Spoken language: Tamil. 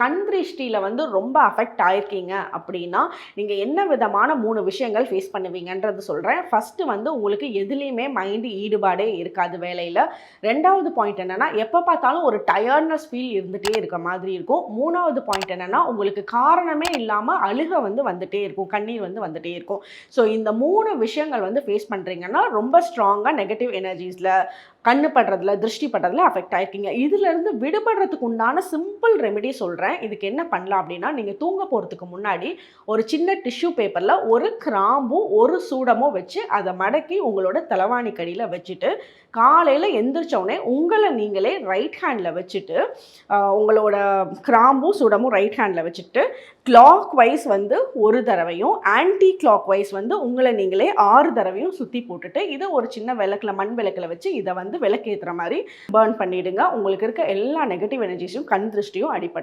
கண் திருஷ்டியில் வந்து ரொம்ப அஃபெக்ட் ஆயிருக்கீங்க அப்படின்னா நீங்கள் என்ன விதமான 3 விஷயங்கள் ஃபேஸ் பண்ணுவீங்கன்றது சொல்கிறேன். ஃபஸ்ட்டு வந்து உங்களுக்கு எதுலேயுமே மைண்டு ஈடுபாடே இருக்காது வேலையில். 2வது பாயிண்ட் என்னென்னா, எப்போ பார்த்தாலும் ஒரு டயர்ட்னஸ் ஃபீல் இருந்துகிட்டே இருக்க மாதிரி இருக்கும். 3வது பாயிண்ட் என்னென்னா, உங்களுக்கு காரணமே இல்லாமல் அழுக வந்து வந்துகிட்டே இருக்கும், கண்ணீர் வந்து வந்துகிட்டே இருக்கும். ஸோ இந்த 3 விஷயங்கள் வந்து ஃபேஸ் பண்ணுறீங்கன்னா ரொம்ப ஸ்ட்ராங்காக நெகட்டிவ் எனர்ஜிஸில், கண்ணு படுறதுல, திருஷ்டி படுறதுல அஃபெக்ட் ஆயிருக்கீங்க. இதிலிருந்து விடுபடுறதுக்கு உண்டான சிம்பிள் ரெமெடி சொல்கிறேன். இதுக்கு என்ன பண்ணலாம் அப்படின்னா, நீங்கள் தூங்க போகிறதுக்கு முன்னாடி ஒரு சின்ன டிஷ்யூ பேப்பரில் ஒரு கிராம்பும் ஒரு சூடமும் வச்சு அதை மடக்கி உங்களோட தலைவாணி கடியில் வச்சுட்டு, காலையில் எந்திரிச்சோடனே உங்களை நீங்களே ரைட் ஹேண்டில் வச்சுட்டு, உங்களோட கிராம்பும் சூடமும் ரைட் ஹேண்டில் வச்சுட்டு, கிளாக் வைஸ் வந்து ஒரு தடவையும், ஆன்டி கிளாக் வைஸ் வந்து உங்களை நீங்களே 6 தடவையும் சுற்றி போட்டுட்டு, இதை ஒரு சின்ன விளக்கில், மண் விளக்கில் வச்சு இதை வந்து விளக்கேற்றுற மாதிரி பர்ன் பண்ணிவிடுங்க. உங்களுக்கு இருக்க எல்லா நெகட்டிவ் எனர்ஜிஸும், கண் திருஷ்டியும் அடிப்பட்டு